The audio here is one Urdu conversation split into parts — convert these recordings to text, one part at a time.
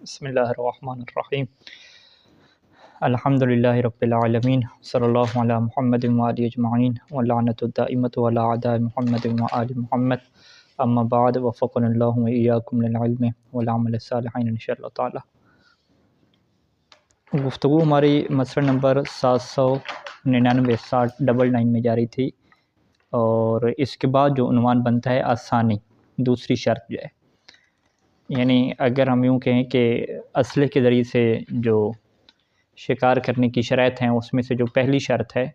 بسم اللہ الرحمن الرحیم الحمدللہ رب العالمین صلی اللہ علی محمد وآلہ اجمعین واللعنۃ الدائمۃ علی اعداء محمد وآل محمد اما بعد وفقنا اللہ وإیاکم للعلم والعمل الصالح انشاء اللہ تعالی۔ گفتگو ہماری مسئلہ نمبر 799 میں جاری تھی، اور اس کے بعد جو عنوان بنتا ہے آسانی، دوسری شرط جو ہے، یعنی اگر ہم یوں کہیں کہ اسلحے کے ذریعے سے جو شکار کرنے کی شرائط ہیں، اس میں سے جو پہلی شرط ہے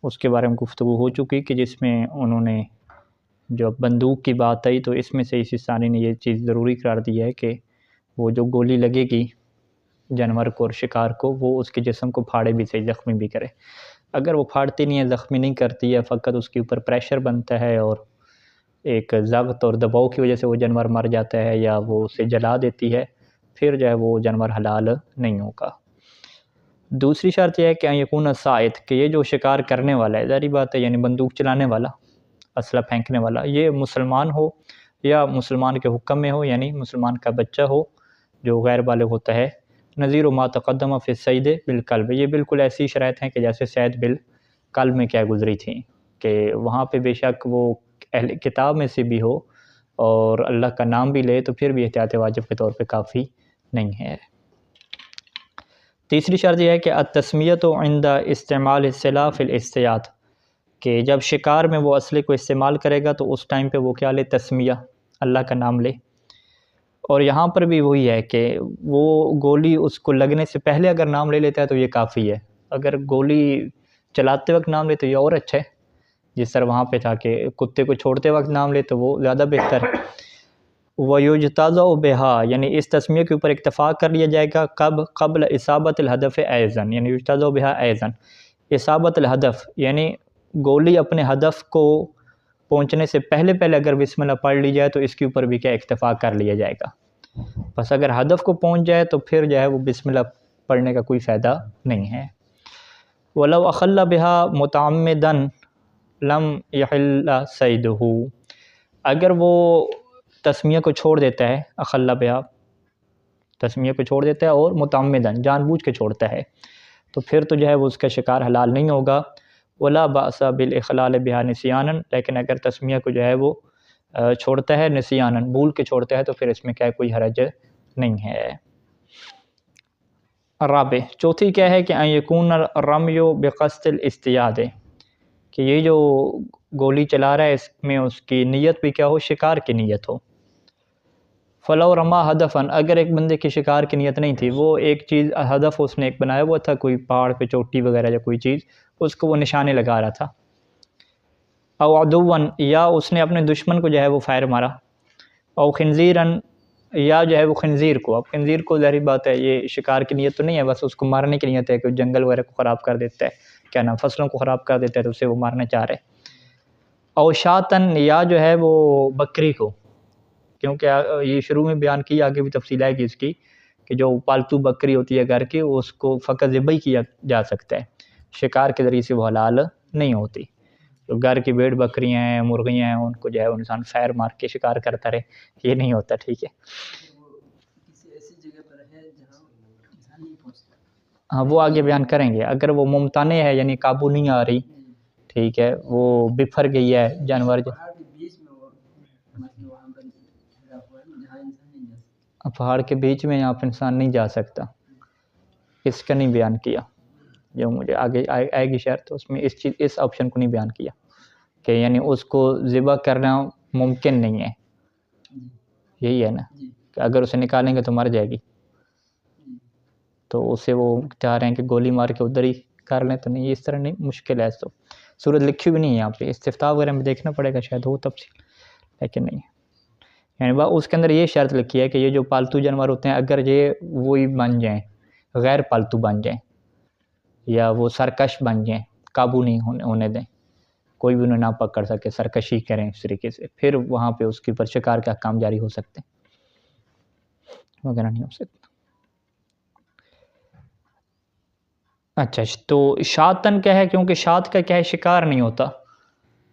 اس کے بارے میں گفتگو ہو چکی کہ جس میں انہوں نے جو بندوق کی بات آئی، تو اس میں سے اسی ثانی نے یہ چیز ضروری قرار دی ہے کہ وہ جو گولی لگے گی جانور کو اور شکار کو، وہ اس کے جسم کو پھاڑے بھی صحیح، زخمی بھی کرے۔ اگر وہ پھاڑتی نہیں ہے، زخمی نہیں کرتی ہے، فقط اس کے اوپر پریشر بنتا ہے اور ایک ضغط اور دباؤ کی وجہ سے وہ جانور مر جاتا ہے یا وہ اسے جلا دیتی ہے، پھر جو ہے وہ جانور حلال نہیں ہوگا۔ دوسری شرط یہ ہے کہ یکون صائد، کہ یہ جو شکار کرنے والا ہے، ظاہری بات ہے یعنی بندوق چلانے والا، اسلحہ پھینکنے والا، یہ مسلمان ہو یا مسلمان کے حکم میں ہو، یعنی مسلمان کا بچہ ہو جو غیر بالغ ہوتا ہے۔ نظیر ما تقدم فی الصید بالقلب، یہ بالکل ایسی شرائط ہیں کہ جیسے صید بالقلب میں کیا گزری تھیں، کہ وہاں پہ بے شک وہ اہل کتاب میں سے بھی ہو اور اللہ کا نام بھی لے تو پھر بھی احتیاط واجب کے طور پہ کافی نہیں ہے۔ تیسری شرط یہ ہے کہ التسمیۃ عند استعمال السلاح فی الاصطیاد، کہ جب شکار میں وہ اسلحے کو استعمال کرے گا تو اس ٹائم پہ وہ کیا لے، تسمیہ، اللہ کا نام لے۔ اور یہاں پر بھی وہی ہے کہ وہ گولی اس کو لگنے سے پہلے اگر نام لے لیتا ہے تو یہ کافی ہے، اگر گولی چلاتے وقت نام لے تو یہ اور اچھا ہے، جس طرح وہاں پہ تھا کہ کتے کو چھوڑتے وقت نام لے تو وہ زیادہ بہتر ہے۔ وَيُجْتَزَعُ بِهَا، یعنی اس تسمیہ کے اوپر اتفاق کر لیا جائے گا کب، قبل اصابت الہدف ایضاً، یعنی یجتزع بها ایضاً، اصابت الہدف یعنی گولی اپنے ہدف کو پہنچنے سے پہلے اگر بسم اللہ پڑھ لی جائے تو اس کے اوپر بھی کیا اتفاق کر لیا جائے گا۔ بس اگر ہدف کو پہنچ جائے تو پھر جو ہے وہ بسم اللہ پڑھنے کا کوئی فائدہ نہیں ہے۔ وَلَوْ أَخَلَّ بِهَا مُتَعَمِّدًا لَمْ يَحِلَّ صَيْدُهُ، اگر وہ تسمیہ کو چھوڑ دیتا ہے، اخلا بها تسمیہ کو چھوڑ دیتا ہے اور متعمدًا جان بوجھ کے چھوڑتا ہے، تو پھر تو جو ہے وہ اس کا شکار حلال نہیں ہوگا۔ ولا بأس بالإخلال بها نسیانًا، لیکن اگر تسمیہ کو جو ہے وہ چھوڑتا ہے نسیانًا، بھول کے چھوڑتا ہے، تو پھر اس میں کیا کوئی حرج نہیں ہے۔ الرابع، چوتھی کیا ہے کہ ان یکون الرمی بقصد الاصطیاد، کہ یہ جو گولی چلا رہا ہے اس میں اس کی نیت بھی کیا ہو، شکار کی نیت ہو۔ فلو رما ہدفاً، اگر ایک بندے کی شکار کی نیت نہیں تھی، وہ ایک چیز ہدف اس نے ایک بنایا ہوا تھا، کوئی پہاڑ پہ چوٹی وغیرہ یا کوئی چیز، اس کو وہ نشانے لگا رہا تھا۔ او عدواً، یا اس نے اپنے دشمن کو جو ہے وہ فائر مارا۔ او خنزیراً، یا جو ہے وہ خنزیر کو، اب خنزیر کو ظاہری بات ہے یہ شکار کی نیت تو نہیں ہے، بس اس کو مارنے کی نیت ہے کہ جنگل وغیرہ کو خراب کر دیتا ہے، کیا نام، فصلوں کو خراب کر دیتا ہے تو اسے وہ مارنا چاہ رہے۔ او شاتن، یا جو ہے وہ بکری کو، کیونکہ یہ شروع میں بیان کی، آگے بھی تفصیل آئے گی اس کی، کہ جو پالتو بکری ہوتی ہے گھر کی، اس کو فقط ذبح کیا جا سکتا ہے، شکار کے ذریعے سے وہ حلال نہیں ہوتی۔ جو گھر کی بھیڑ بکریاں ہیں، مرغیاں ہیں، ان کو جو ہے انسان فیر مار کے شکار کرتا رہے، یہ نہیں ہوتا، ٹھیک ہے۔ ہاں وہ آگے بیان کریں گے۔ اگر وہ ممتنع ہے یعنی قابو نہیں آ رہی، ٹھیک ہے، وہ بفر گئی ہے جانور، پہاڑ کے بیچ میں یہاں پہ انسان نہیں جا سکتا، اس کا نہیں بیان کیا، جو مجھے آگے آئے گی شرط، تو اس میں اس آپشن کو نہیں بیان کیا کہ یعنی اس کو ذبح کرنا ممکن نہیں ہے، یہی ہے نا، کہ اگر اسے نکالیں گے تو مر جائے گی، تو اسے وہ چاہ رہے ہیں کہ گولی مار کے ادھر ہی کر لیں، تو نہیں، اس طرح نہیں، مشکل ہے، اس تو صورت لکھی بھی نہیں ہے یہاں پہ، استفتاء وغیرہ میں دیکھنا پڑے گا، شاید ہو تفصیل، لیکن نہیں ہے۔ یعنی اس کے اندر یہ شرط لکھی ہے کہ یہ جو پالتو جانور ہوتے ہیں، اگر یہ وہی بن جائیں، غیر پالتو بن جائیں، یا وہ سرکش بن جائیں، قابو نہیں ہونے دیں، کوئی بھی انہیں نہ پکڑ سکے، سرکشی کریں اس طریقے سے، پھر وہاں پہ اس کے اوپر شکار کا کام جاری ہو سکتے ہیں، وغیرہ نہیں ہو سکتا۔ اچھا، تو شاتن کیا ہے، کیونکہ شات کا کیا ہے، شکار نہیں ہوتا،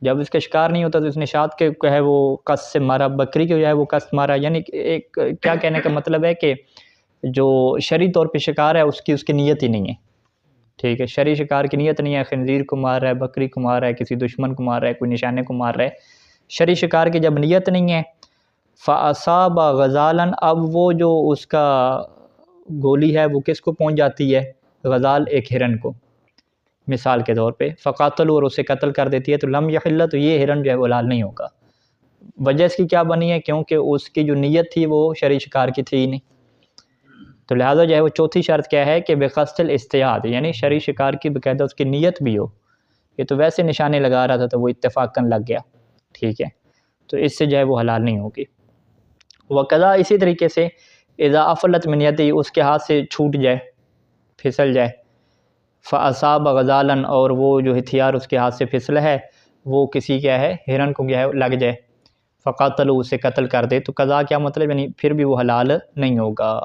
جب اس کا شکار نہیں ہوتا تو اس نے شات کے جو ہے وہ قصد سے مارا، بکری کے جو ہے وہ قصد مارا، یعنی ایک کیا کہنے کا مطلب ہے کہ جو شرعی طور پہ شکار ہے اس کی نیت ہی نہیں ہے، ٹھیک ہے، شرعی شکار کی نیت نہیں ہے، خنزیر کو مار رہا ہے، بکری کو مار رہا ہے، کسی دشمن کو مار رہا ہے، کوئی نشانے کو مار رہا ہے، شرعی شکار کی جب نیت نہیں ہے، فَأَصَابَ غَزَالًا، اب وہ جو اس کا گولی ہے وہ کس کو پہنچ جاتی ہے؟ غزال ایک ہرن کو مثال کے طور پہ، فقاتل، اور اسے قتل کر دیتی ہے، تو لم یحل، تو یہ ہرن جو ہے وہ حلال نہیں ہوگا۔ وجہ اس کی کیا بنی ہے؟ کیونکہ اس کی جو نیت تھی وہ شرعی شکار کی تھی ہی نہیں، تو لہٰذا جو ہے وہ چوتھی شرط کیا ہے کہ بقصد الاصطیاد، یعنی شرعی شکار کی باقاعدہ اس کی نیت بھی ہو، یہ تو ویسے نشانے لگا رہا تھا تو وہ اتفاقاً لگ گیا، ٹھیک ہے، تو اس سے جو ہے وہ حلال نہیں ہوگی۔ وقضا، اسی طریقے سے اذا افلت من یدی، اس کے ہاتھ سے چھوٹ جائے، پھسل جائے، فاصاب غزالاً، اور وہ جو ہتھیار اس کے ہاتھ سے پھسلا ہے وہ کسی کیا ہے ہرن کو کیا ہے لگ جائے، فقاتلوا، اسے قتل کر دے، تو قضا کیا مطلب، یعنی پھر بھی وہ حلال نہیں ہوگا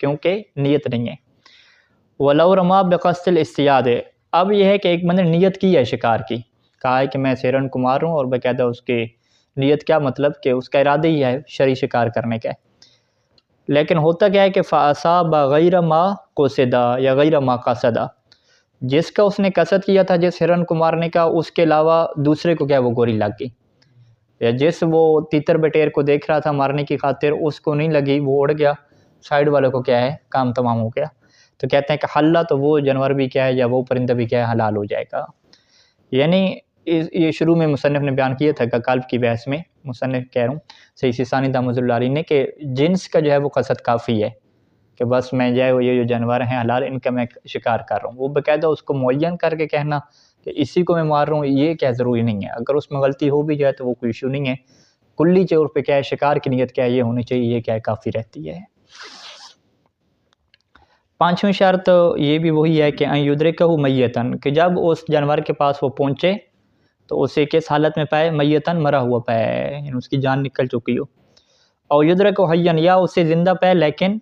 کیونکہ نیت نہیں ہے۔ وَلَوْ رَمَا بِقَصْدِ الْاصْطِيَادِ، اب یہ ہے کہ ایک بندے نے نیت کی ہے شکار کی، کہا ہے کہ میں اس ہرن کو ماروں، اور باقاعدہ اس کی نیت کیا مطلب کہ اس کا ارادہ ہی ہے شرعی شکار کرنے کا ہے، لیکن ہوتا کیا ہے کہ فَأَصَابَ غَيْرَ مَا قَصَدَ، یا غَيْرَ مَا قَصَدَ، جس کا اس نے قصد کیا تھا جس ہرن کو مارنے کا، اس کے علاوہ دوسرے کو کیا وہ گولی لگ گئی، یا جس وہ تیتر بٹیر کو دیکھ رہا تھا مارنے کی خاطر اس کو نہیں لگی، وہ اڑ گیا، سائیڈ والے کو کیا ہے کام تمام ہو گیا، تو کہتے ہیں کہ حلہ، تو وہ جانور بھی کیا ہے یا وہ پرندہ بھی کیا ہے حلال ہو جائے گا۔ یعنی یہ شروع میں مصنف نے بیان کیا تھا کہ قلب کی بحث میں مصنف کہہ رہا ہوں سید سیستانی دامت اللہ علیہ نے کہ جنس کا جو ہے وہ قصد کافی ہے کہ بس میں جو ہے وہ یہ جو جانور ہیں حلال ان کا میں شکار کر رہا ہوں، وہ باقاعدہ اس کو معین کر کے کہنا کہ اسی کو میں مار رہا ہوں یہ کیا ضروری نہیں ہے، اگر اس میں غلطی ہو بھی جائے تو وہ کوئی ایشو نہیں ہے، کلی طور پہ کیا ہے شکار کی نیت کیا ہے یہ ہونی چاہیے، یہ کیا ہے کافی رہتی ہے۔ پانچویں شرط یہ بھی وہی ہے کہ ان یدرکہ میتن، کہ جب اس جانور کے پاس وہ پہنچے تو اسے کس حالت میں پائے؟ میتن، مرا ہوا پائے، یعنی اس کی جان نکل چکی ہو، اور یدرکہ حیا، یا اسے زندہ پائے لیکن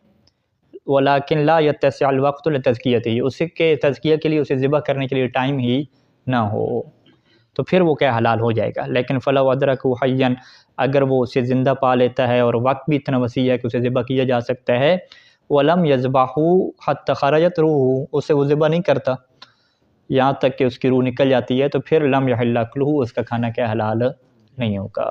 ولیکن لا یتسع الوقت لتزکیتہ، اس کے تزکیہ کے لیے اسے ذبح کرنے کے لیے ٹائم ہی نہ ہو، تو پھر وہ کیا حلال ہو جائے گا۔ لیکن فلو ادرکہ حیا، اگر وہ اسے زندہ پا لیتا ہے اور وقت بھی اتنا وسیع ہے کہ اسے ذبح کیا جا سکتا ہے، ولم یذبحہ حتی خرجت روحہ، اسے وہ ذبح نہیں کرتا یہاں تک کہ اس کی روح نکل جاتی ہے، تو پھر لم یحل اکلہ، اس کا کھانا کیا حلال نہیں ہوگا۔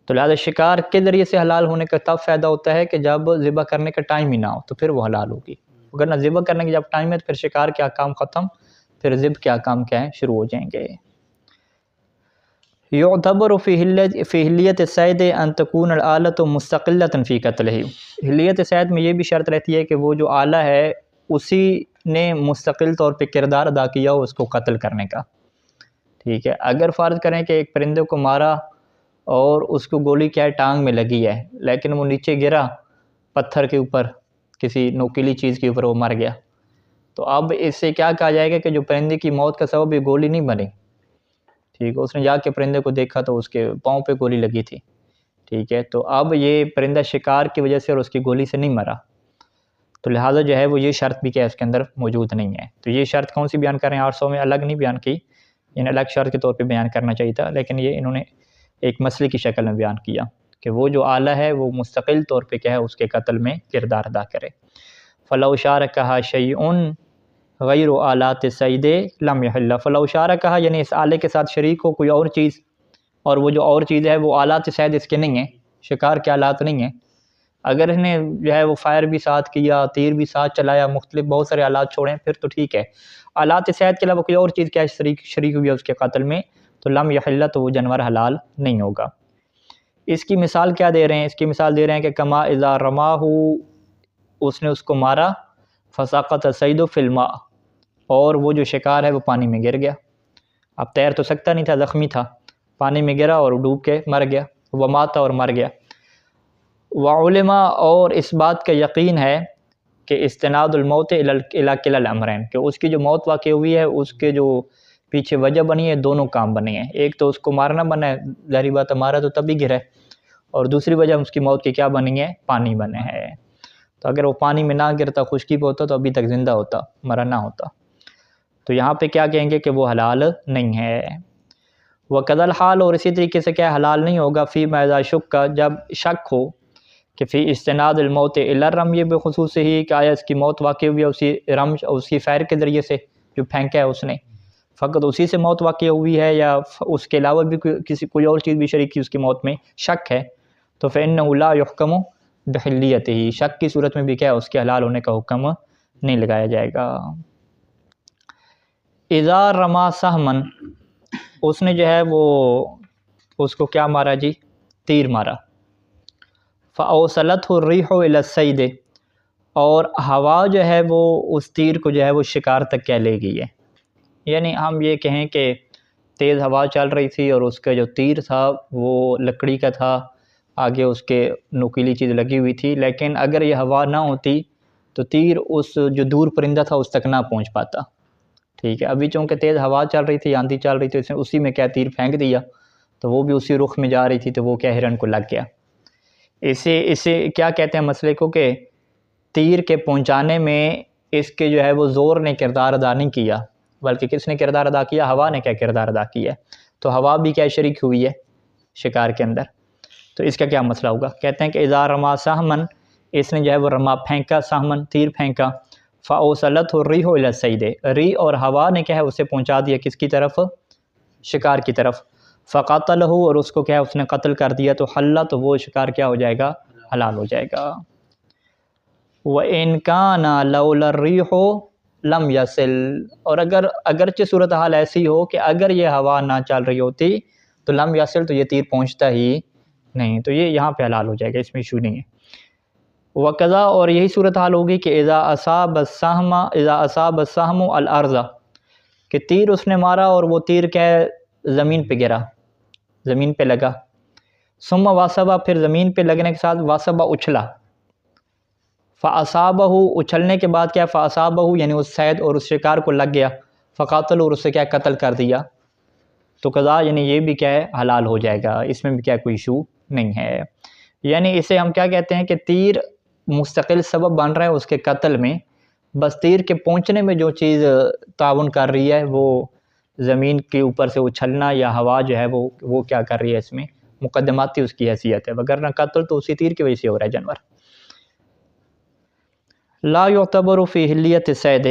تو لہذا شکار کے ذریعے سے حلال ہونے کا تب فائدہ ہوتا ہے کہ جب ذبح کرنے کا ٹائم ہی نہ ہو تو پھر وہ حلال ہوگی، اگر نہ ذبح کرنے کا جب ٹائم ہے تو پھر شکار کے احکام ختم، پھر ذبح کے احکام کیا ہیں شروع ہو جائیں گے۔ یعتبر فی حلیت الصید ان تکون الآلۃ مستقلۃ فی قتلہ، حلیت صید میں یہ بھی شرط رہتی ہے کہ وہ جو آلہ ہے اسی نے مستقل طور پہ کردار ادا کیا ہو اس کو قتل کرنے کا، ٹھیک ہے، اگر فرض کریں کہ ایک پرندے کو مارا اور اس کو گولی کیا ہے ٹانگ میں لگی ہے لیکن وہ نیچے گرا پتھر کے اوپر، کسی نوکیلی چیز کے اوپر وہ مر گیا، تو اب اس سے کیا کہا جائے گا کہ جو پرندے کی موت کا سبب یہ گولی نہیں بنی، ٹھیک ہے، اس نے جا کے پرندے کو دیکھا تو اس کے پاؤں پہ گولی لگی تھی، ٹھیک ہے، تو اب یہ پرندہ شکار کی وجہ سے اور اس کی گولی سے نہیں مرا، تو لہٰذا جو ہے وہ یہ شرط بھی کیا اس کے اندر موجود نہیں ہے۔ تو یہ شرط کون سی بیان کر رہے ہیں 800 میں، الگ نہیں بیان کی، یعنی الگ شرط کے طور پہ بیان کرنا چاہیے تھا، لیکن یہ انہوں نے ایک مسئلے کی شکل میں بیان کیا کہ وہ جو آلہ ہے وہ مستقل طور پہ کیا ہے اس کے قتل میں کردار ادا کرے۔ فلو شارکہ شیء غیر آلات الصید لم یحل، فلو شارکہ یعنی اس آلے کے ساتھ شریک ہو کوئی اور چیز، اور وہ جو اور چیز ہے وہ آلات صید اس کے نہیں ہیں، شکار کے آلات نہیں ہیں، اگر اس نے جو ہے وہ فائر بھی ساتھ کیا، تیر بھی ساتھ چلایا، مختلف بہت سارے آلات چھوڑیں پھر تو ٹھیک ہے، آلات صید کے علاوہ کوئی اور چیز کیا ہے شریک ہوئی ہے اس کے قتل میں، تو لم یحل، تو وہ جانور حلال نہیں ہوگا۔ اس کی مثال کیا دے رہے ہیں؟ اس کی مثال دے رہے ہیں کہ کما اذا رماہ، اس نے اس کو مارا، فسقط الصید فی الماء، اور وہ جو شکار ہے وہ پانی میں گر گیا، اب تیر تو سکتا نہیں تھا، زخمی تھا، پانی میں گرا اور ڈوب کے مر گیا، ومات، اور مر گیا۔ وعلم، اور اس بات کا یقین ہے کہ استناد الموت الی کلا الامرین، کہ اس کی جو موت واقع ہوئی ہے اس کے جو پیچھے وجہ بنی ہے دونوں کام بنے ہیں، ایک تو اس کو مارنا بنا ہے، ظاہری بات ہے مارا تو تبھی گرا ہے، اور دوسری وجہ اس کی موت کی کیا بنی ہے؟ پانی بنے ہے، تو اگر وہ پانی میں نہ گرتا خشکی پہ ہوتا تو ابھی تک زندہ ہوتا، مرا نہ ہوتا، تو یہاں پہ کیا کہیں گے کہ وہ حلال نہیں ہے۔ وقضى الحال، اور اسی طریقے سے کیا حلال نہیں ہوگا فی ما اذا شک، جب شک ہو کہ فی استناد الموت الی الرمی بخصوص ہی، کہ آیا اس کی موت واقع ہوئی ہے اسی رمش اس کی فائر کے ذریعے سے جو پھینکا ہے اس نے، فقط اسی سے موت واقع ہوئی ہے یا اس کے علاوہ بھی کوئی اور چیز بھی شریک کی اس کی موت میں، شک ہے، تو فإنہ لا یحکم بحلیتہ، شک کی صورت میں بھی کیا ہے اس کے حلال ہونے کا حکم نہیں لگایا جائے گا۔ اذا رما سہمن، اس نے جو ہے وہ اس کو کیا مارا جی، تیر مارا، فأوصلته الريح إلى الصيد، اور ہوا جو ہے وہ اس تیر کو جو ہے وہ شکار تک کیا لے گئی ہے، یعنی ہم یہ کہیں کہ تیز ہوا چل رہی تھی اور اس کا جو تیر تھا وہ لکڑی کا تھا، آگے اس کے نوکیلی چیز لگی ہوئی تھی، لیکن اگر یہ ہوا نہ ہوتی تو تیر اس جو دور پرندہ تھا اس تک نہ پہنچ پاتا، ٹھیک ہے۔ ابھی چونکہ تیز ہوا چل رہی تھی، آندھی چل رہی تھی، اس نے اسی میں کیا تیر پھینک دیا تو وہ بھی اسی رخ میں جا رہی تھی تو وہ کیا ہرن کو لگ گیا۔ اسے کیا کہتے ہیں مسئلے کو، کہ تیر کے پہنچانے میں اس کے جو ہے وہ زور نے کردار ادا نہیں کیا، بلکہ کس نے کردار ادا کیا، ہوا نے کیا کردار ادا کیا ہے، تو ہوا بھی کیا شریک ہوئی ہے شکار کے اندر۔ تو اس کا کیا مسئلہ ہوگا، کہتے ہیں کہ اذا رما سہمن، اس نے جو ہے وہ رما پھینکا، سہمن تیر پھینکا، فاوصلته الريح الى الصيد، ری اور ہوا نے کیا ہے اسے پہنچا دیا کس کی طرف، شکار کی طرف، فقاتلہ، اور اس کو کیا ہے اس نے قتل کر دیا، تو حل، تو وہ شکار کیا ہو جائے گا، حلال ہو جائے گا۔ وَإِن كَانَ لَوْلَا الرِّيحُ لَمْ يَصِلْ، اور اگرچہ صورتحال ایسی ہو کہ اگر یہ ہوا نہ چل رہی ہوتی تو لم یصل، تو یہ تیر پہنچتا ہی نہیں، تو یہ یہاں پہ حلال ہو جائے گا، اس میں ایشو نہیں ہے۔ وَقَضَا، اور یہی صورتحال ہوگی کہ اذا اصاب السہم الارض، کہ تیر اس نے مارا اور وہ تیر کیا ہے زمین پہ گرا، زمین پہ لگا، ثم واسبہ، پھر زمین پہ لگنے کے ساتھ واسبہ اچھلا، فاصابہ، اچھلنے کے بعد کیا فاصابہ، یعنی اس صید اور اس شکار کو لگ گیا، فقاتل، اور اسے کیا قتل کر دیا، تو قضا یعنی یہ بھی کیا ہے حلال ہو جائے گا، اس میں بھی کیا کوئی ایشو نہیں ہے۔ یعنی اسے ہم کیا کہتے ہیں کہ تیر مستقل سبب بن رہا ہے اس کے قتل میں، بس تیر کے پہنچنے میں جو چیز تعاون کر رہی ہے وہ زمین کے اوپر سے اچھلنا یا ہوا جو ہے وہ کیا کر رہی ہے، اس میں مقدماتی اس کی حیثیت ہے، وگرنہ قتل تو اسی تیر کی وجہ سے ہو رہا ہے جانور۔ لا یعتبر فی حلیت الصید،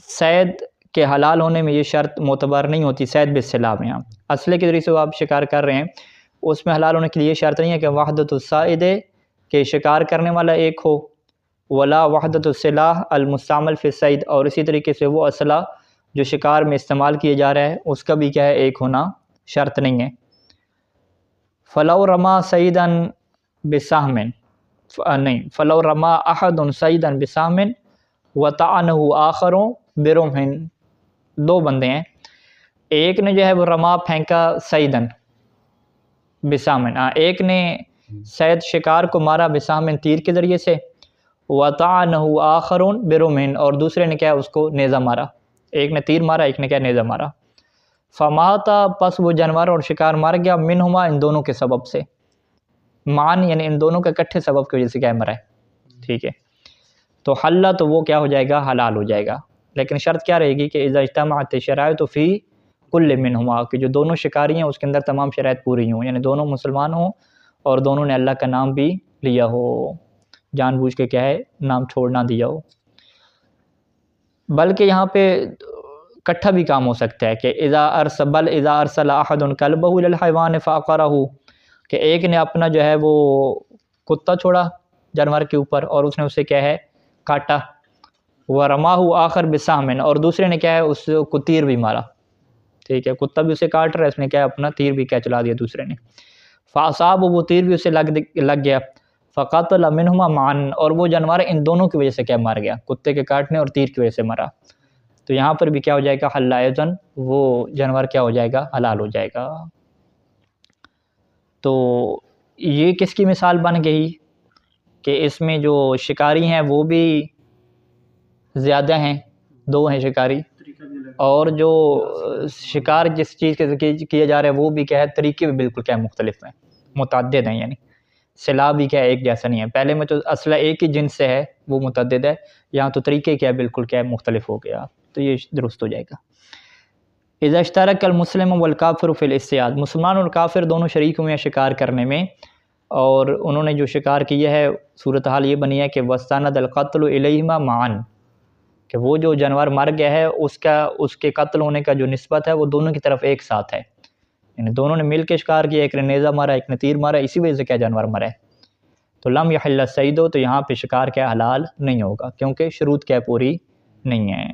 صید کے حلال ہونے میں یہ شرط معتبر نہیں ہوتی، صید بالسلاح میں، ہم اسلحے کے ذریعے سے آپ شکار کر رہے ہیں، اس میں حلال ہونے کے لیے یہ شرط نہیں ہے کہ وحدت الصائد، کہ شکار کرنے والا ایک ہو، ولا وحدت السلاح المستعمل فی الصید، اور اسی طریقے سے وہ اسلحہ جو شکار میں استعمال کیے جا رہا ہے اس کا بھی کیا ہے ایک ہونا شرط نہیں ہے۔ فلو رما صیدا بسہم، نہیں، فلو رما احد صیدا بسہم وطعنہ آخر برمح، دو بندے ہیں، ایک نے جو ہے وہ رما پھینکا صیدن بسہم، ایک نے صید شکار کو مارا بسہم تیر کے ذریعے سے، وطعنہ آخر برمح، اور دوسرے نے کیا اس کو نیزہ مارا، ایک نے تیر مارا ایک نے کیا نیزہ مارا، فماتا، پس وہ جانور اور شکار مار گیا، منہما، ان دونوں کے سبب سے، مان یعنی ان دونوں کے اکٹھے سبب کی وجہ سے کیا مرا ہے، ٹھیک ہے، تو حل، تو وہ کیا ہو جائے گا حلال ہو جائے گا، لیکن شرط کیا رہے گی کہ اذا اجتمعت الشرائط فی کل منہما، کہ جو دونوں شکاری ہیں اس کے اندر تمام شرائط پوری ہوں، یعنی دونوں مسلمان ہوں اور دونوں نے اللہ کا نام بھی لیا ہو، جان بوجھ کے کیا ہے نام چھوڑ نہ دیا ہو۔ بلکہ یہاں پہ کٹھا بھی کام ہو سکتا ہے کہ اذا ارسل احد کلبہ الی الحیوان فعقرہ، کہ ایک نے اپنا جو ہے وہ کتا چھوڑا جانور کے اوپر اور اس نے اسے کیا ہے کاٹا، ورماہ آخر بسہم، اور دوسرے نے کیا ہے اس کو تیر بھی مارا، ٹھیک ہے، کتا بھی اسے کاٹ رہا ہے، اس نے کیا اپنا تیر بھی کیا چلا دیا دوسرے نے، فاصاب، وہ تیر بھی اسے لگ گیا، فقاتل منہما معا، اور وہ جانور ان دونوں کی وجہ سے کیا مار گیا، کتے کے کاٹنے اور تیر کی وجہ سے مرا، تو یہاں پر بھی کیا ہو جائے گا حل ایضاً، وہ جانور کیا ہو جائے گا حلال ہو جائے گا۔ تو یہ کس کی مثال بن گئی کہ اس میں جو شکاری ہیں وہ بھی زیادہ ہیں، دو ہیں شکاری، اور جو شکار جس چیز کے ذریعے کیا جا رہا ہے وہ بھی کیا ہے طریقے بھی بالکل کیا مختلف ہیں، متعدد ہیں، یعنی سلاح بھی کیا ایک جیسا نہیں ہے، پہلے میں تو اسلحہ ایک ہی جنس سے ہے وہ متعدد ہے، یہاں تو طریقے کیا بالکل کیا مختلف ہو گیا، تو یہ درست ہو جائے گا۔ اذا اشترک المسلم والکافر فی الاصطیاد، مسلمان اور کافر دونوں شریک ہوئے ہیں شکار کرنے میں، اور انہوں نے جو شکار کیا ہے صورتحال یہ بنی ہے کہ وَاسْتَنَدَ الْقَتْلُ إِلَيْهِمَا مَعًا، کہ وہ جو جانور مر گیا ہے اس کے قتل ہونے کا جو نسبت ہے وہ دونوں کی طرف ایک ساتھ ہے، یعنی دونوں نے مل کے شکار کیا، ایک نے نیزہ مارا ایک نے تیر مارا، اسی وجہ سے کیا جانور مرا ہے۔ تو لم یحل الصید، تو یہاں پہ شکار کیا حلال نہیں ہوگا کیونکہ شروط کیا پوری نہیں ہے۔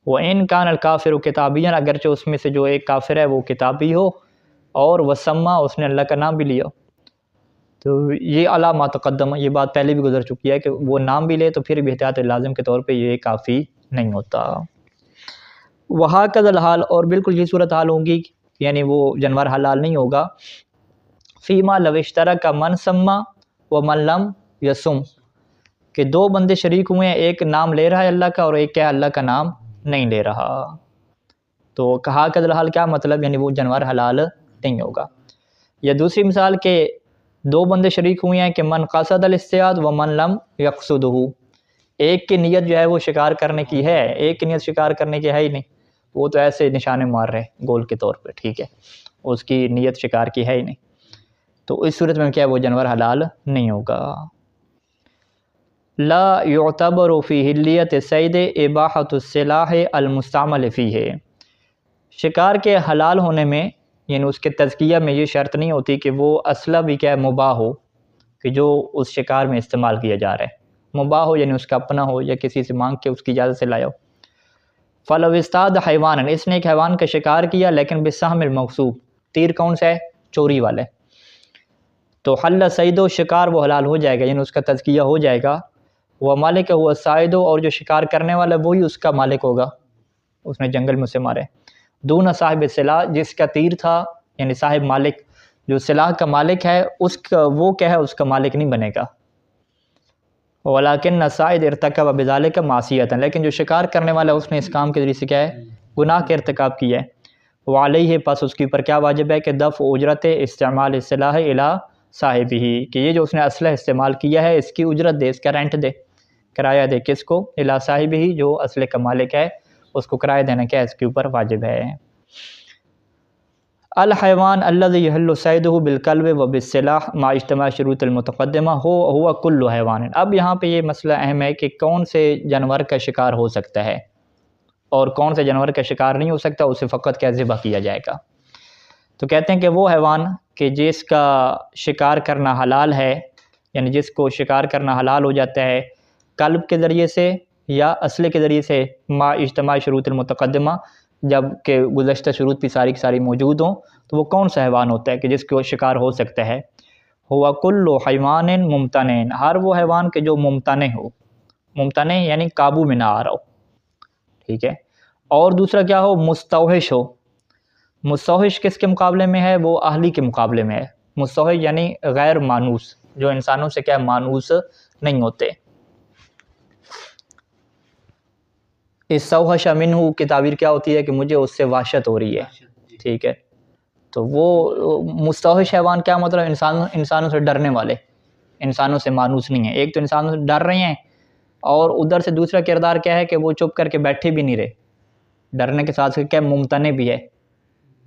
وَإِن كَانَ الْكَافِرُ كِتَابِيًّا، اگرچہ اس میں سے جو ایک کافر ہے وہ کتابی ہو اور وسمہ اس نے اللہ کا نام بھی لیا، تو یہ علی ما تقدم، یہ بات پہلے بھی گزر چکی ہے کہ وہ نام بھی لے تو پھر بھی احتیاط لازم کے طور پہ یہ کافی نہیں ہوتا۔ وَهَكَذَا الْحَالُ، اور بالکل یہ صورتحال ہوگی، یعنی وہ جانور حلال نہیں ہوگا، فیما لو اشترک من سما ومن لم یسم، کہ دو بندے شریک ہوئے ہیں، ایک نام لے رہا ہے اللہ کا اور ایک کیا اللہ کا نام نہیں لے رہا، تو کہا کہ الحال کیا مطلب، یعنی وہ جانور حلال نہیں ہوگا۔ یا دوسری مثال کہ دو بندے شریک ہوئے ہیں کہ من قصد الاصطیاد ومن لم یقصدہ، ایک کی نیت جو ہے وہ شکار کرنے کی ہے، ایک کی نیت شکار کرنے کی ہے ہی نہیں، وہ تو ایسے نشانے مار رہے گول کے طور پہ، ٹھیک ہے، اس کی نیت شکار کی ہے ہی نہیں، تو اس صورت میں کیا وہ جانور حلال نہیں ہوگا۔ لا يعتبر فی حلیت الصید اباحۃ السلاح المستعمل فیہ، شکار کے حلال ہونے میں یعنی اس کے تزکیہ میں یہ شرط نہیں ہوتی کہ وہ اسلحہ بھی کیا مباح ہو، کہ جو اس شکار میں استعمال کیا جا رہا ہے مباح ہو، یعنی اس کا اپنا ہو یا کسی سے مانگ کے اس کی اجازت سے لایا ہو۔ فلو استاد حیوان، اس نے ایک حیوان کا شکار کیا لیکن بسہم المغصوب، تیر کون سا ہے، چوری والے، تو حل صید و، شکار وہ حلال ہو جائے گا، یعنی اس کا تزکیہ ہو جائے گا، وہ مالک ہوا صائد، اور جو شکار کرنے والا وہی اس کا مالک ہوگا، اس نے جنگل میں اسے مارے، دون صاحب سلاح، جس کا تیر تھا یعنی صاحب مالک، جو سلاح کا مالک ہے اس کا وہ کیا ہے، اس کا مالک نہیں بنے گا۔ ولیکن الصائد ارتکب بذلک معصیۃ، لیکن جو شکار کرنے والا اس نے اس کام کے ذریعے سے کیا ہے، گناہ کے ارتکاب کیا ہے، وعلیہ، پس اس کے اوپر کیا واجب ہے کہ دفع اجرت استعمال السلاح الی صاحبہ، کہ یہ جو اس نے اسلحہ استعمال کیا ہے اس کی اجرت دے، اس کا رینٹ دے، کرایہ دے، کس کو، الی صاحبہ، جو اسلحے کا مالک ہے اس کو کرایہ دینا کیا اس کے اوپر واجب ہے۔ الحیوان الذی یحل صیدہ بالکلب و بالسلاح مع اجتماع شروط المتقدمہ ہوا کل حیوان، اب یہاں پہ یہ مسئلہ اہم ہے کہ کون سے جانور کا شکار ہو سکتا ہے اور کون سے جانور کا شکار نہیں ہو سکتا، اسے فقط کیا ذبح کیا جائے گا۔ تو کہتے ہیں کہ وہ حیوان کہ جس کا شکار کرنا حلال ہے، یعنی جس کو شکار کرنا حلال ہو جاتا ہے قلب کے ذریعے سے یا اسلحے کے ذریعے سے، مع اجتماع شروط المتقدمہ، جب کہ گزشتہ شروط بھی ساری کی ساری موجود ہوں، تو وہ کون سا حیوان ہوتا ہے کہ جس کو شکار ہو سکتا ہے، ہوا کل حیوان ممتنع، ہر وہ حیوان کے جو ممتنع ہو، ممتنع یعنی قابو میں نہ آ رہا ہو، ٹھیک ہے، اور دوسرا کیا ہو، مستوحش ہو، مستوحش کس کے مقابلے میں ہے، وہ اہلی کے مقابلے میں ہے، مستوحش یعنی غیر مانوس، جو انسانوں سے کیا مانوس نہیں ہوتے۔ استوحش منہ کی تعبیر کیا ہوتی ہے کہ مجھے اس سے وحشت ہو رہی ہے، ٹھیک ہے، تو وہ مستوحش حیوان کیا مطلب، انسانوں سے ڈرنے والے، انسانوں سے مانوس نہیں ہیں، ایک تو انسانوں سے ڈر رہے ہیں اور ادھر سے دوسرا کردار کیا ہے کہ وہ چپ کر کے بیٹھے بھی نہیں رہے، ڈرنے کے ساتھ کیا ممتنع بھی ہے،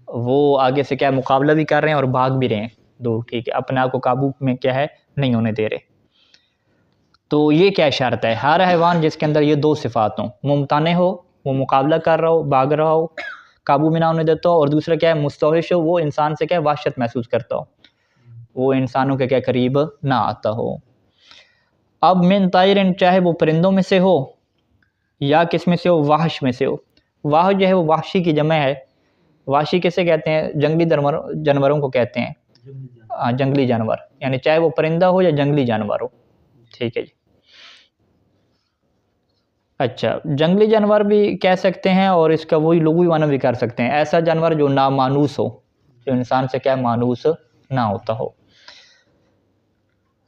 وہ آگے سے کیا مقابلہ بھی کر رہے ہیں اور بھاگ بھی رہے ہیں دور، ٹھیک ہے، اپنے آپ کو قابو میں کیا ہے نہیں ہونے دے رہے۔ تو یہ کیا شرط ہے، ہر حیوان جس کے اندر یہ دو صفات ہوں، ممتنع ہو، وہ مقابلہ کر رہا ہو، بھاگ رہا ہو، قابو میں نہ ہونے دیتا ہو، اور دوسرا کیا ہے مستوحش ہو، وہ انسان سے کیا وحشت محسوس کرتا ہو، وہ انسانوں کے کیا قریب نہ آتا ہو۔ اب من طائرن، چاہے وہ پرندوں میں سے ہو یا کس میں سے ہو، وحش میں سے ہو، وحش جو ہے وہ وحشی کی جمع ہے، وحشی کسے کہتے ہیں، جنگلی جانوروں کو کہتے ہیں، جنگلی جانور، یعنی چاہے وہ پرندہ ہو یا جنگلی جانور ہو، ٹھیک ہے جی۔ اچھا، جنگلی جانور بھی کہہ سکتے ہیں اور اس کا وہی لغوی معنی بھی کر سکتے ہیں، ایسا جانور جو نامانوس ہو، جو انسان سے کیا مانوس نہ ہوتا ہو۔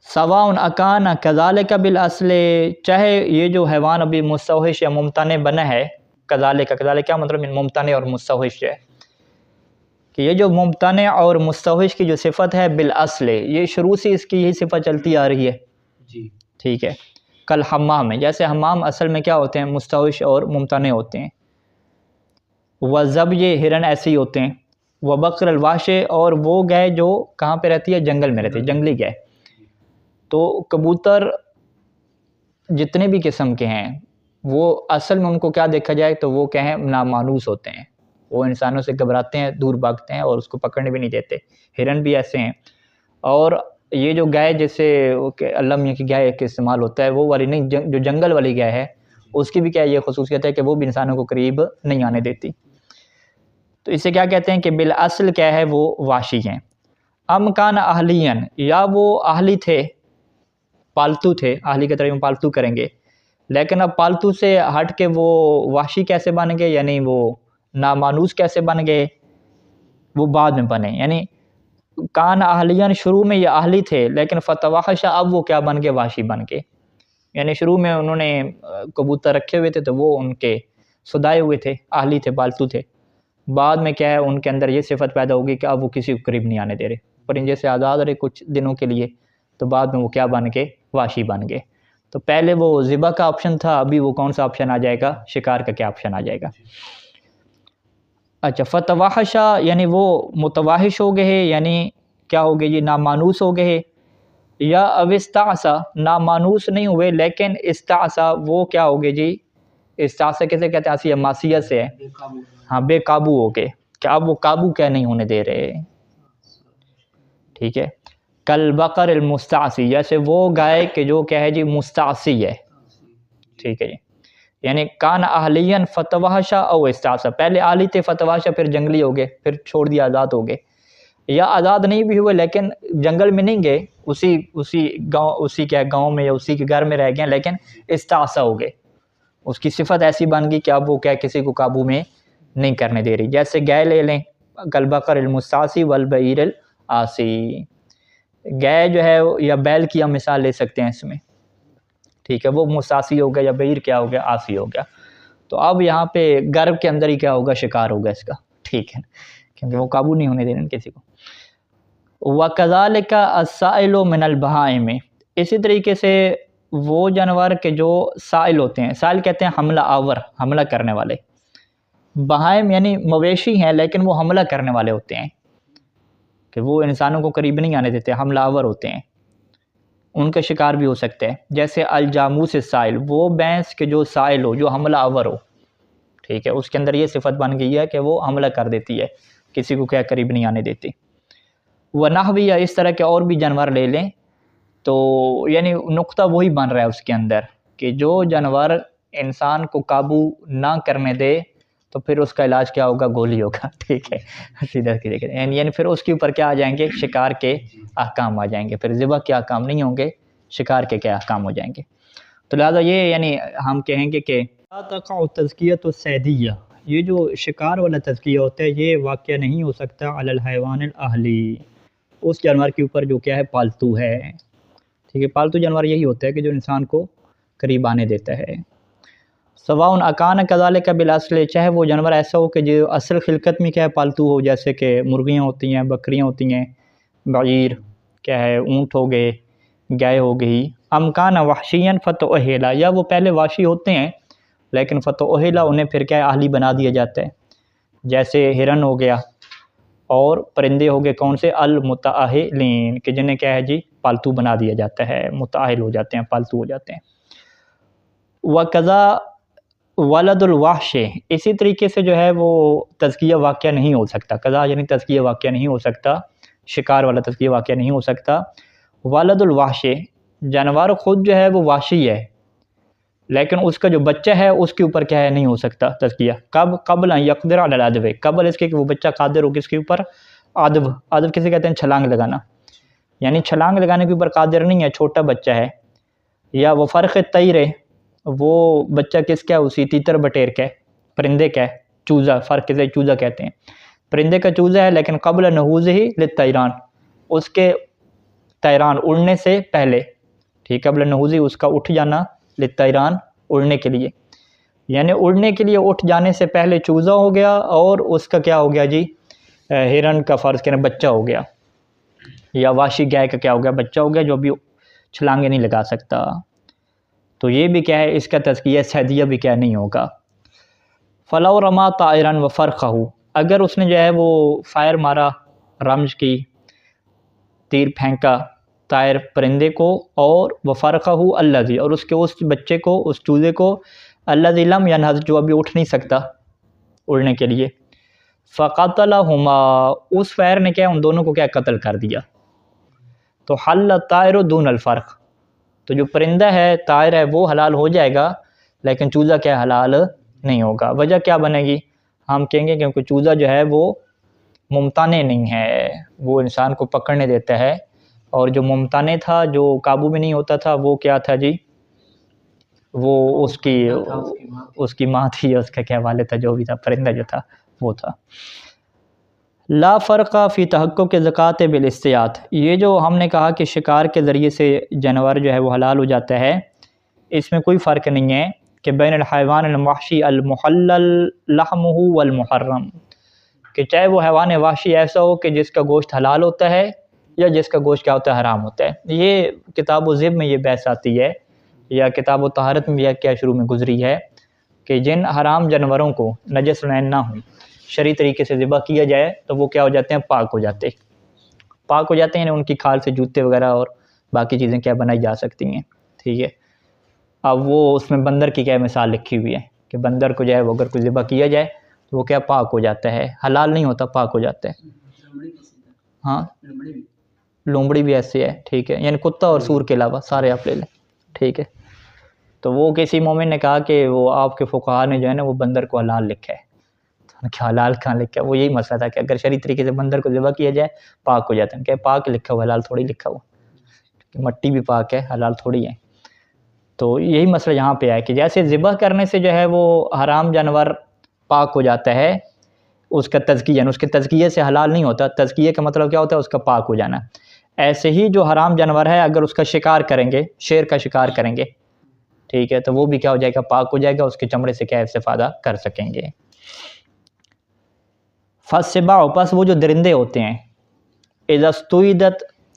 سواء اکان کذالک بالاصل، چاہے یہ جو حیوان ابھی مستوحش یا ممتنع بنا ہے، کذالک کیا مطلب، ممتنع اور مستوحش ہے، کہ یہ جو ممتنع اور مستوحش کی جو صفت ہے بالاصل، یہ شروع سے اس کی یہی صفت چلتی آ رہی ہے جی، ٹھیک ہے، کل حمام میں، جیسے حمام اصل میں کیا ہوتے ہیں، مستوحش اور ممتنع ہوتے ہیں، وَالظَّبْیِ، ہرن ایسے ہی ہوتے ہیں، و بقر الواش، اور وہ گائے جو کہاں پہ رہتی ہے؟ جنگل میں رہتی ہے، جنگلی گائے۔ تو کبوتر جتنے بھی قسم کے ہیں وہ اصل میں ان کو کیا دیکھا جائے تو وہ کیا ہیں؟ نامانوس ہوتے ہیں، وہ انسانوں سے گھبراتے ہیں، دور بھاگتے ہیں اور اس کو پکڑنے بھی نہیں دیتے۔ ہرن بھی ایسے ہیں۔ اور یہ جو گائے جیسے اللہ میاں کی گائے کے استعمال ہوتا ہے وہ والی نہیں، جو جنگل والی گائے ہے اس کی بھی کیا یہ خصوصیت ہے کہ وہ بھی انسانوں کو قریب نہیں آنے دیتی۔ تو اسے کیا کہتے ہیں کہ بالاصل کیا ہے؟ وہ وحشی ہیں۔ ام کان اہلین، یا وہ اہلی تھے، پالتو تھے، اہلی کے ترجمہ پالتو کریں گے، لیکن اب پالتو سے ہٹ کے وہ وحشی کیسے بن گئے؟ یعنی وہ نامانوس کیسے بن گئے؟ وہ بعد میں بنے۔ یعنی کان اہلیان، شروع میں یہ اہلی تھے لیکن فتوحش، اب وہ کیا بن گئے؟ وحشی بن گئے۔ یعنی شروع میں انہوں نے کبوتر رکھے ہوئے تھے تو وہ ان کے سدائے ہوئے تھے، اہلی تھے، پالتو تھے، بعد میں کیا ہے ان کے اندر یہ صفت پیدا ہوگی کہ اب وہ کسی کو قریب نہیں آنے دے رہے، پرندے سے آزاد رہے کچھ دنوں کے لیے، تو بعد میں وہ کیا بن گئے؟ وحشی بن گئے۔ تو پہلے وہ ذبح کا آپشن تھا، ابھی وہ کون سا آپشن آ جائے گا؟ شکار کا کیا آپشن آ جائے گا؟ اچھا، فتوحشا یعنی وہ متواحش ہو گئے، یعنی کیا ہو گئے؟ یہ نامانوس ہو گئے۔ یا اوستعصا، نامانوس نہیں ہوئے لیکن استعصا، وہ کیا ہو گئے جی؟ استعصا کیسے کہتے ہیں؟ اسی معصیت سے ہے، ہاں، بے قابو ہو گئے کہ اب وہ قابو کیا نہیں ہونے دے رہے، ٹھیک ہے۔ کل بقر المستعصی، جیسے وہ گائے کہ جو کیا ہے جی؟ مستعصی ہے، ٹھیک ہے جی۔ یعنی کان اہلین فتوحشا او استعصا، پہلے اہلی تھے، فتوحشا، پھر جنگلی ہو گئے، پھر چھوڑ دیا، آزاد ہو گئے، یا آزاد نہیں بھی ہوئے لیکن جنگل میں نہیں گئے، اسی گاؤں، اسی کیا گاؤں میں یا اسی کے گھر میں رہ گئے، لیکن استعصا ہو گئے، اس کی صفت ایسی بن گئی کہ اب وہ کیا کسی کو قابو میں نہیں کرنے دے رہی۔ جیسے گائے لے لیں، کل بقر المستعصی والبعیر العاصی، گائے جو ہے یا بیل کی ہم مثال لے سکتے ہیں اس میں، ٹھیک ہے، وہ مستعصی ہو گیا، یا بعیر کیا ہو گیا؟ عاصی ہو گیا۔ تو اب یہاں پہ گرب کے اندر ہی کیا ہوگا؟ شکار ہوگا اس کا، ٹھیک ہے، کیونکہ وہ قابو نہیں ہونے دے رہے کسی کو۔ وَكَذَلِكَ السَّائِلُ مِنَ الْبَهَائِمِ، اسی طریقے سے وہ جانور کے جو سائل ہوتے ہیں، سائل کہتے ہیں حملہ آور، حملہ کرنے والے، بہائم یعنی مویشی ہیں لیکن وہ حملہ کرنے والے ہوتے ہیں، کہ وہ انسانوں کو قریب نہیں آنے دیتے، حملہ آور ہوتے ہیں، ان کا شکار بھی ہو سکتے ہیں۔ جیسے الجاموس السائل، وہ بھینس کے جو سائل ہو، جو حملہ آور ہو، ٹھیک ہے، اس کے اندر یہ صفت بن گئی ہے کہ وہ حملہ کر دیتی ہے، کسی کو کیا قریب نہیں آنے دیتی۔ ونحوی، یا اس طرح کے اور بھی جانور لے لیں، تو یعنی نقطہ وہی بن رہا ہے اس کے اندر کہ جو جانور انسان کو قابو نہ کرنے دے تو پھر اس کا علاج کیا ہوگا؟ گولی ہوگا، ٹھیک ہے، سیدھا یعنی پھر اس کے اوپر کیا آ جائیں گے؟ شکار کے احکام آ جائیں گے، پھر ذبح کے احکام نہیں ہوں گے، شکار کے کیا احکام ہو جائیں گے۔ تو لہٰذا یہ یعنی ہم کہیں گے کہ لا تقع التزکیۃ الصیدیہ، یہ جو شکار والا تزکیہ ہوتا ہے یہ واقع نہیں ہو سکتا علی الحیوان الاہلی، اس جانور کے اوپر جو کیا ہے؟ پالتو ہے، ٹھیک ہے، پالتو جانور یہی ہوتا ہے کہ جو انسان کو قریب آنے دیتا ہے۔ سواء اکان کذالک بالاصل، چاہے وہ جانور ایسا ہو کہ جو اصل خلقت میں کیا ہے؟ پالتو ہو، جیسے کہ مرغیاں ہوتی ہیں، بکریاں ہوتی ہیں، بعیر کیا ہے؟ اونٹ ہو گئے، گائے ہو گئی۔ امکان وحشیاً فتؤہلا، یا وہ پہلے وحشی ہوتے ہیں لیکن فتؤہلا انہیں پھر کیا ہے؟ اہلی بنا دیا جاتا ہے، جیسے ہرن ہو گیا، اور پرندے ہو گئے کون سے؟ المتاہلین، کہ جنہیں کیا ہے جی؟ پالتو بنا دیا جاتا ہے، متاہل ہو جاتے ہیں، پالتو ہو جاتے ہیں۔ وَقَذَا ولد الوحش، اسی طریقے سے جو ہے وہ تزکیہ واقع نہیں ہو سکتا، قضا یعنی تزکیہ واقع نہیں ہو سکتا، شکار والا تزکیہ واقع نہیں ہو سکتا۔ ولد الوحش، جانور خود جو ہے وہ وحشی ہے لیکن اس کا جو بچہ ہے اس کے اوپر کیا ہے؟ نہیں ہو سکتا تزکیہ۔ کب؟ قبل ان یقدر علی العدو، قبل اس کے کہ وہ بچہ قادر ہو کس کے اوپر؟ عدو، عدو کسے کہتے ہیں؟ چھلانگ لگانا، یعنی چھلانگ لگانے کے اوپر قادر نہیں ہے، چھوٹا بچہ ہے۔ یا وہ فرق طیر، وہ بچہ کس کا ہے؟ اسی تیتر بٹیر کا ہے، پرندے کا ہے، چوزا، فرق کسے؟ چوزا کہتے ہیں، پرندے کا چوزا ہے لیکن قبل نہوزہ للطیران، اس کے طیران اڑنے سے پہلے، ٹھیک، قبل نہوزہ اس کا اٹھ جانا، للطیران اڑنے کے لیے، یعنی اڑنے کے لیے اٹھ جانے سے پہلے چوزا ہو گیا، اور اس کا کیا ہو گیا جی؟ ہرن کا فرض کریں بچہ ہو گیا، یا واشی گائے کا کیا ہو گیا؟ بچہ ہو گیا، جو بھی چھلانگے نہیں لگا سکتا، تو یہ بھی کیا ہے؟ اس کا تزکیہ صیدیہ بھی کیا نہیں ہوگا۔ فلو رما طائرا وفرخہ، اگر اس نے جو ہے وہ فائر مارا، رمج کی، تیر پھینکا طائر پرندے کو، اور وفرقہ الذی، اور اس کے اس بچے کو، اس چوزے کو، الذی لم ینہض، جو ابھی اٹھ نہیں سکتا اڑنے کے لیے، فقتلہما، اس فائر نے کیا ان دونوں کو کیا قتل کر دیا، تو حل الطائر دون الفرق، تو جو پرندہ ہے طائر ہے وہ حلال ہو جائے گا، لیکن چوزہ کیا حلال نہیں ہوگا۔ وجہ کیا بنے گی؟ ہم کہیں گے کیونکہ چوزہ جو ہے وہ ممتنع نہیں ہے، وہ انسان کو پکڑنے دیتا ہے، اور جو ممتنع تھا، جو قابو میں نہیں ہوتا تھا، وہ کیا تھا جی؟ وہ اس کی ماں تھی، اس کا کیا والد تھا، جو بھی تھا، پرندہ جو تھا وہ تھا۔ لا فرق فی تحقق زکوٰۃ بالاصطیاد، یہ جو ہم نے کہا کہ شکار کے ذریعے سے جانور جو ہے وہ حلال ہو جاتا ہے، اس میں کوئی فرق نہیں ہے کہ بین الحیوان المحشی المحلل لحمہ والمحرم، کہ چاہے وہ حیوان وحشی ایسا ہو کہ جس کا گوشت حلال ہوتا ہے یا جس کا گوشت کیا ہوتا ہے، حرام ہوتا ہے۔ یہ کتاب و ذب میں یہ بحث آتی ہے، یا کتاب و طہارت میں بھی کیا شروع میں گزری ہے، کہ جن حرام جانوروں کو نجس العین نہ ہوں شرعی طریقے سے ذبح کیا جائے تو وہ کیا ہو جاتے ہیں؟ پاک ہو جاتے ہیں، یعنی ان کی کھال سے جوتے وغیرہ اور باقی چیزیں کیا بنائی جا سکتی ہیں، ٹھیک ہے۔ اب وہ اس میں بندر کی کیا مثال لکھی ہوئی ہے کہ بندر کو جو ہے وہ اگر کوئی ذبح کیا جائے تو وہ کیا پاک ہو جاتا ہے، حلال نہیں ہوتا، پاک ہو جاتا ہے۔ ہاں لومڑی بھی ایسے ہے، ٹھیک ہے، یعنی کتا اور سور کے علاوہ سارے آپ لے لیں، ٹھیک ہے۔ تو وہ کسی مومن نے کہا کہ وہ آپ کے فقہا نے جو ہے نا وہ بندر کو حلال لکھا ہے، کیا حلال کہاں لکھا ہے؟ وہ یہی مسئلہ تھا کہ اگر شرعی طریقے سے بندر کو ذبح کیا جائے پاک ہو جاتا ہے، کہ پاک لکھا ہوا، حلال تھوڑی لکھا ہوا، مٹی بھی پاک ہے، حلال تھوڑی ہے۔ تو یہی مسئلہ یہاں پہ ہے کہ جیسے ذبح کرنے سے جو ہے وہ حرام جانور پاک ہو جاتا ہے، اس کا تزکیہ، اس کے تزکیے سے حلال نہیں ہوتا، تزکیے کا مطلب کیا ہوتا ہے؟ اس کا پاک ہو جانا۔ ایسے ہی جو حرام جانور ہے اگر اس کا شکار کریں گے، شیر کا شکار کریں گے، ٹھیک ہے، تو وہ بھی کیا ہو جائے گا؟ پاک ہو جائے گا، اس کے چمڑے سے کیا استفادہ کر سکیں گے۔ فالسباع، پس وہ جو درندے ہوتے ہیں، اذا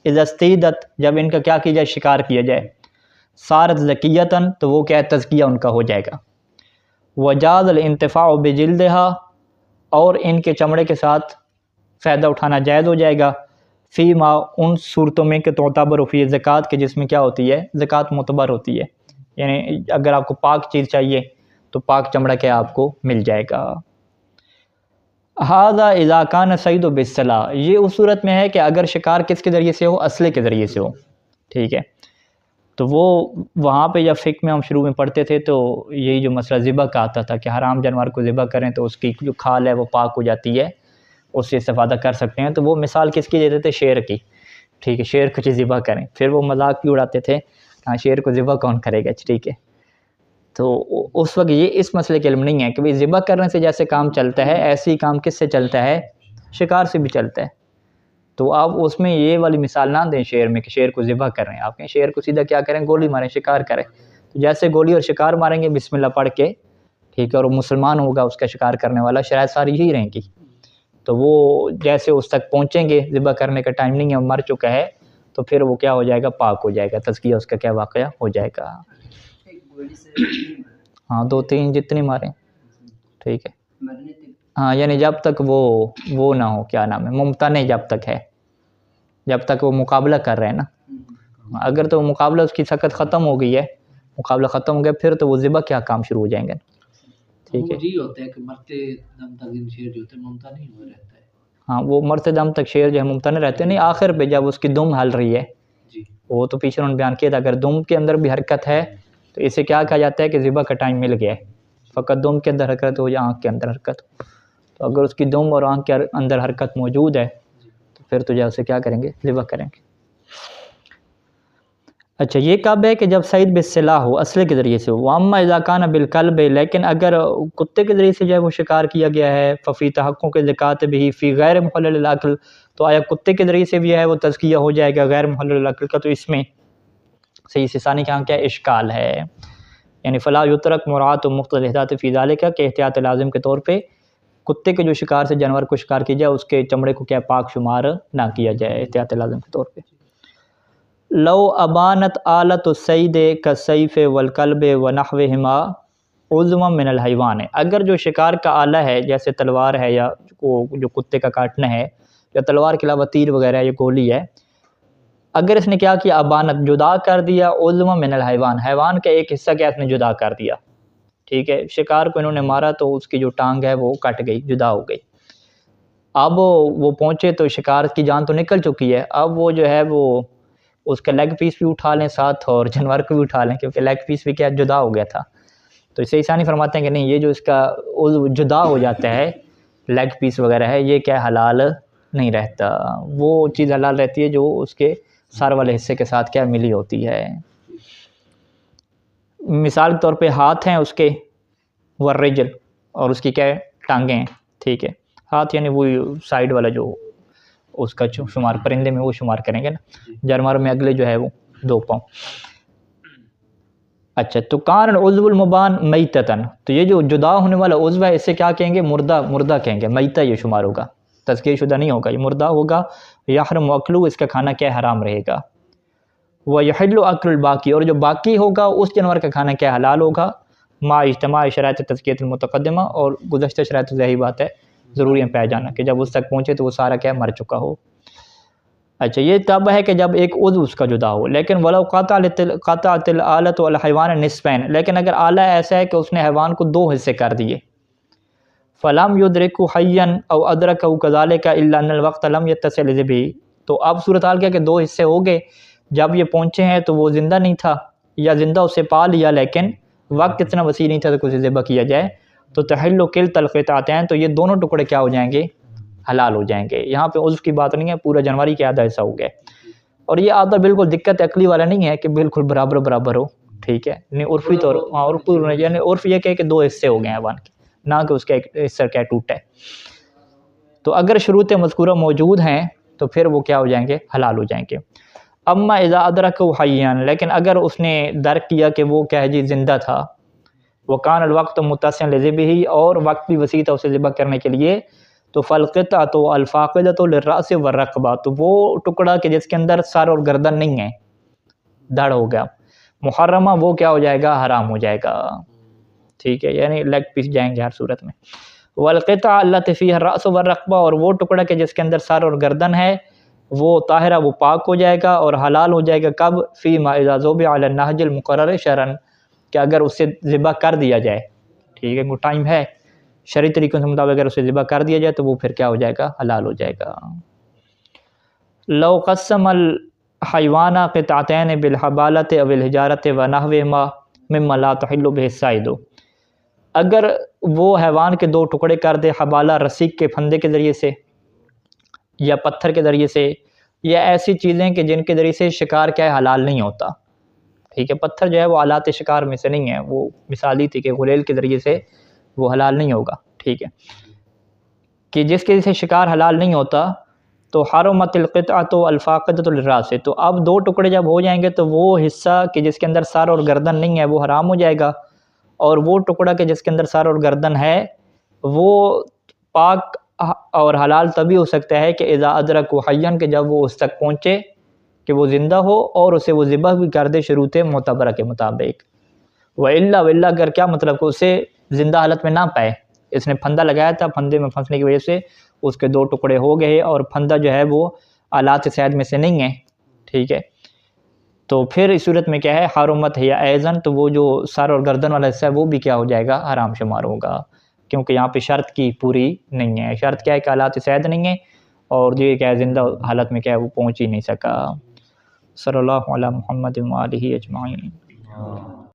استیدت، جب ان کا کیا کیا جائے؟ شکار کیا جائے، صارت زکیتاً، تو وہ کیا ہے؟ تزکیہ ان کا ہو جائے گا۔ وجاز الانتفاع بجلدہا، اور ان کے چمڑے کے ساتھ فائدہ اٹھانا جائز ہو جائے گا، فی ما، ان صورتوں میں کہ تعتبر فی زکوٰۃ، کے جس میں کیا ہوتی ہے؟ زکوٰۃ معتبر ہوتی ہے، یعنی اگر آپ کو پاک چیز چاہیے تو پاک چمڑا کیا آپ کو مل جائے گا۔ ھذا اذا کان صید بالسلاح، یہ اس صورت میں ہے کہ اگر شکار کس کے ذریعے سے ہو؟ اسلحے کے ذریعے سے ہو، ٹھیک ہے۔ تو وہ وہاں پہ جب فقہ میں ہم شروع میں پڑھتے تھے تو یہی جو مسئلہ ذبح کا آتا تھا کہ حرام جانور کو ذبح کریں تو اس کی جو کھال ہے وہ پاک ہو جاتی ہے، اس سے استفادہ کر سکتے ہیں، تو وہ مثال کس کی دیتے تھے؟ شیر کی، ٹھیک ہے، شیر کو ذبح کریں، پھر وہ مذاق بھی اڑاتے تھے، ہاں شیر کو ذبح کون کرے گا، ٹھیک ہے۔ تو اس وقت یہ اس مسئلے کے علم نہیں ہے کہ بھئی ذبح کرنے سے جیسے کام چلتا ہے ایسے ہی کام کس سے چلتا ہے؟ شکار سے بھی چلتا ہے۔ تو آپ اس میں یہ والی مثال نہ دیں شیر میں کہ شیر کو ذبح کر رہے ہیں، آپ کہیں شیر کو سیدھا کیا کریں؟ گولی ماریں، شکار کریں۔ تو جیسے گولی اور شکار ماریں گے بسم اللہ پڑھ کے، ٹھیک ہے، اور وہ مسلمان ہوگا اس کا شکار کرنے والا، شرائط ساری یہی رہیں گی، تو وہ جیسے اس تک پہنچیں گے، ذبح کرنے کا ٹائم نہیں ہے، مر چکا ہے، تو پھر وہ کیا ہو جائے گا؟ پاک ہو جائے گا، تزکیہ اس کا کیا واقعہ ہو جائے گا۔ ہاں 2-3 جتنی ماریں، ٹھیک ہے، ہاں یعنی جب تک وہ نہ ہو، کیا نام ہے، ممتنع جب تک ہے، جب تک وہ مقابلہ کر رہے ہیں نا، اگر تو مقابلہ اس کی سخت ختم ہو گئی ہے، مقابلہ ختم ہو گیا، پھر تو وہ ذبح کیا کام شروع ہو جائیں گے، ٹھیک ہے۔ جی ہوتا ہے کہ مرتے دم تک شیر جو ہوتا ہے ممتنع نہیں ہو رہتا ہے، ہاں وہ مرتے دم تک شیر جو ہے ممتنع رہتے ہیں، نہیں آخر پہ جب اس کی دم ہل رہی ہے، وہ تو پیچھے انہوں نے بیان کیا تھا، اگر دم کے اندر بھی حرکت ہے تو اسے کیا کہا جاتا ہے کہ ذبح کا ٹائم مل گیا ہے، فقط دم کے اندر حرکت ہو یا آنکھ کے اندر حرکت ہو، تو اگر اس کی دم اور آنکھ کے اندر حرکت موجود ہے تو پھر تو جو اسے کیا کریں گے؟ ذبح کریں گے۔ اچھا یہ کب ہے کہ جب صید بالسلاح ہو، اسلحے کے ذریعے سے ہو۔ واما اذا کان بالکلب، لیکن اگر کتے کے ذریعے سے جو ہے وہ شکار کیا گیا ہے، ففی تحقق زکوٰۃ بھی فی غیر محلل العقل، تو آیا کتے کے ذریعے سے بھی ہے وہ تزکیہ ہو جائے گا غیر محلل العقل کا؟ تو اس میں صحیح ثانی کا کیا اشکال ہے، یعنی فلا یترک مراعات مختلف احتیاط فی ذالک، کہ احتیاط لازم کے طور پہ کتے کے جو شکار سے جانور کو شکار کیا جائے اس کے چمڑے کو کیا پاک شمار نہ کیا جائے احتیاط لازم کے طور پہ۔ لو ابانت آلت الصید کالسیف والکلب ونحوہما عضوا من الحیوان ہے، اگر جو شکار کا آلہ ہے جیسے تلوار ہے یا جو کتے کا کاٹنا ہے یا تلوار کے علاوہ تیر وغیرہ یا گولی ہے، اگر اس نے کیا کیا ابانت جدا کر دیا عضوا من الحیوان، حیوان کا ایک حصہ کیا اس نے جدا کر دیا، ٹھیک ہے، شکار کو انہوں نے مارا تو اس کی جو ٹانگ ہے وہ کٹ گئی، جدا ہو گئی، اب وہ پہنچے تو شکار کی جان تو نکل چکی ہے، اب وہ جو ہے وہ اس کا لیگ پیس بھی اٹھا لیں ساتھ اور جانور کو بھی اٹھا لیں، کیونکہ لیگ پیس بھی کیا جدا ہو گیا تھا، تو اسے ثانی فرماتے ہیں کہ نہیں، یہ جو اس کا عضو جدا ہو جاتا ہے لیگ پیس وغیرہ ہے، یہ کیا حلال نہیں رہتا، وہ چیز حلال رہتی ہے جو اس کے سر والے حصے کے ساتھ کیا ملی ہوتی ہے۔ مثال کے طور پہ ہاتھ ہیں اس کے والرجل، اور اس کی کیا ہے ٹانگیں ہیں، ٹھیک ہے، ہاتھ یعنی وہ سائیڈ والا جو اس کا شمار پرندے میں وہ شمار کریں گے نا، جانور میں اگلے جو ہے وہ 2 پاؤں۔ اچھا، تو کان العضو المبان میتتن، تو یہ جو جدا ہونے والا عضو ہے اسے کیا کہیں گے، مردہ کہیں گے، میتہ یہ شمار ہوگا، تذکیہ شدہ نہیں ہوگا، یہ مردہ ہوگا، یحرم اکلو، اس کا کھانا کیا حرام رہے گا، وَيَحِلُّ أَكْلُ الْبَاقِي، اور جو باقی ہوگا اس جانور کا کھانا کیا حلال ہوگا، مع اجتماع شرائط تزکیۃ المتقدمہ، اور گزشتہ شرائط ظاہری بات ہے ضروری ہے پہ جانا کہ جب اس تک پہنچے تو وہ سارا کیا مر چکا ہو۔ اچھا، یہ تب ہے کہ جب ایک عضو اس کا جدا ہو، لیکن وَلَوْ قَطَعَتِ الْآلَةُ وَالْحَيْوَانَ نِصْفَيْنِ، لیکن اگر آلہ ایسا ہے کہ اس نے حیوان کو 2 حصے کر دیے، فَلَمْ يُدْرِكُ حَيًّا أَوْ أَدْرَكَهُ كَذَلِكَ إِلَّا أَنَّ الْوَقْتَ لَمْ يَتَّصِلْ بِهِ، تو اب صورتحال کیا کہ 2 حصے ہو گئے، جب یہ پہنچے ہیں تو وہ زندہ نہیں تھا، یا زندہ اسے پا لیا لیکن وقت اتنا وسیع نہیں تھا تو اسے ذبح کیا جائے، تو تحل کلتا القطعتین، تو یہ دونوں ٹکڑے کیا ہو جائیں گے، حلال ہو جائیں گے۔ یہاں پہ عضو کی بات نہیں ہے، پورا جانوری کے آدھا حصہ ہو گیا، اور یہ آدھا بالکل دقت عقلی والا نہیں ہے کہ بالکل برابر ہو، ٹھیک ہے، نہیں عرفی طور یعنی عرف یہ کہ 2 حصے ہو گئے ہیں حیوان کے، نہ کہ اس کا ایک حصہ کیا ٹوٹا ہے، تو اگر شروط مذکورہ موجود ہیں تو پھر وہ کیا ہو جائیں گے، حلال ہو جائیں گے۔ اما اذا ادرکہ حیا، لیکن اگر اس نے درک کیا کہ وہ کیا ہے جی زندہ تھا، وکان الوقت متسعا لذبحہ، اور وقت بھی وسیع تھا اسے ذبح کرنے کے لیے، تو فالقطعۃ الفاقدۃ للراس والرقبہ، تو وہ ٹکڑا کہ جس کے اندر سر اور گردن نہیں ہے، دھڑ ہو گیا، محرمہ، وہ کیا ہو جائے گا، حرام ہو جائے گا، ٹھیک ہے، یعنی لیگ پیس جائیں گے ہر صورت میں۔ والقطعہ التی فیہا الراس والرقبہ، اور وہ ٹکڑا کہ جس کے اندر سر اور گردن ہے، وہ طاہرہ، وہ پاک ہو جائے گا اور حلال ہو جائے گا، کب، فیما اذا ذبح علی النہج المقرر شرعا، کہ اگر اسے ذبح کر دیا جائے، ٹھیک ہے، وہ ٹائم ہے شرعی طریقوں سے مطابق، اگر اسے ذبح کر دیا جائے تو وہ پھر کیا ہو جائے گا، حلال ہو جائے گا۔ لو قسم الحیوان قطعتین بالحبالۃ او الحجارۃ ونحوہما مما لا تحل بہ الصید، اگر وہ حیوان کے 2 ٹکڑے کر دے حبالہ، رسی کے پھندے کے ذریعے سے، یا پتھر کے ذریعے سے، یا ایسی چیزیں کہ جن کے ذریعے سے شکار کیا ہے حلال نہیں ہوتا، ٹھیک ہے، پتھر جو ہے وہ آلات شکار میں سے نہیں ہے، وہ مثالی تھی کہ غلیل کے ذریعے سے وہ حلال نہیں ہوگا، ٹھیک ہے، کہ جس کے ذریعے سے شکار حلال نہیں ہوتا، تو حرمت القطعۃ الفاقدۃ للراس، تو اب 2 ٹکڑے جب ہو جائیں گے تو وہ حصہ کہ جس کے اندر سر اور گردن نہیں ہے وہ حرام ہو جائے گا، اور وہ ٹکڑا کہ جس کے اندر سر اور گردن ہے وہ پاک اور حلال تبھی ہو سکتا ہے کہ اذا ادرک حیا، کہ جب وہ اس تک پہنچے کہ وہ زندہ ہو اور اسے وہ ذبح بھی کر دے شروط معتبرہ کے مطابق، وَإِلَّا اگر کیا مطلب کہ اسے زندہ حالت میں نہ پائے، اس نے پھندا لگایا تھا، پھندے میں پھنسنے کی وجہ سے اس کے 2 ٹکڑے ہو گئے، اور پھندا جو ہے وہ آلات صید میں سے نہیں ہے، ٹھیک ہے، تو پھر اس صورت میں کیا ہے، حرمت ہے یا ایزن، تو وہ جو سر اور گردن والا حصہ ہے وہ بھی کیا ہو جائے گا، حرام شمار ہوگا، کیونکہ یہاں پہ شرط کی پوری نہیں ہے، شرط کیا ہے کہ آلات صید نہیں ہے، اور جو کیا ہے زندہ حالت میں کیا ہے وہ پہنچ ہی نہیں سکا۔ صلی اللہ علی محمد و آلہ اجمعین۔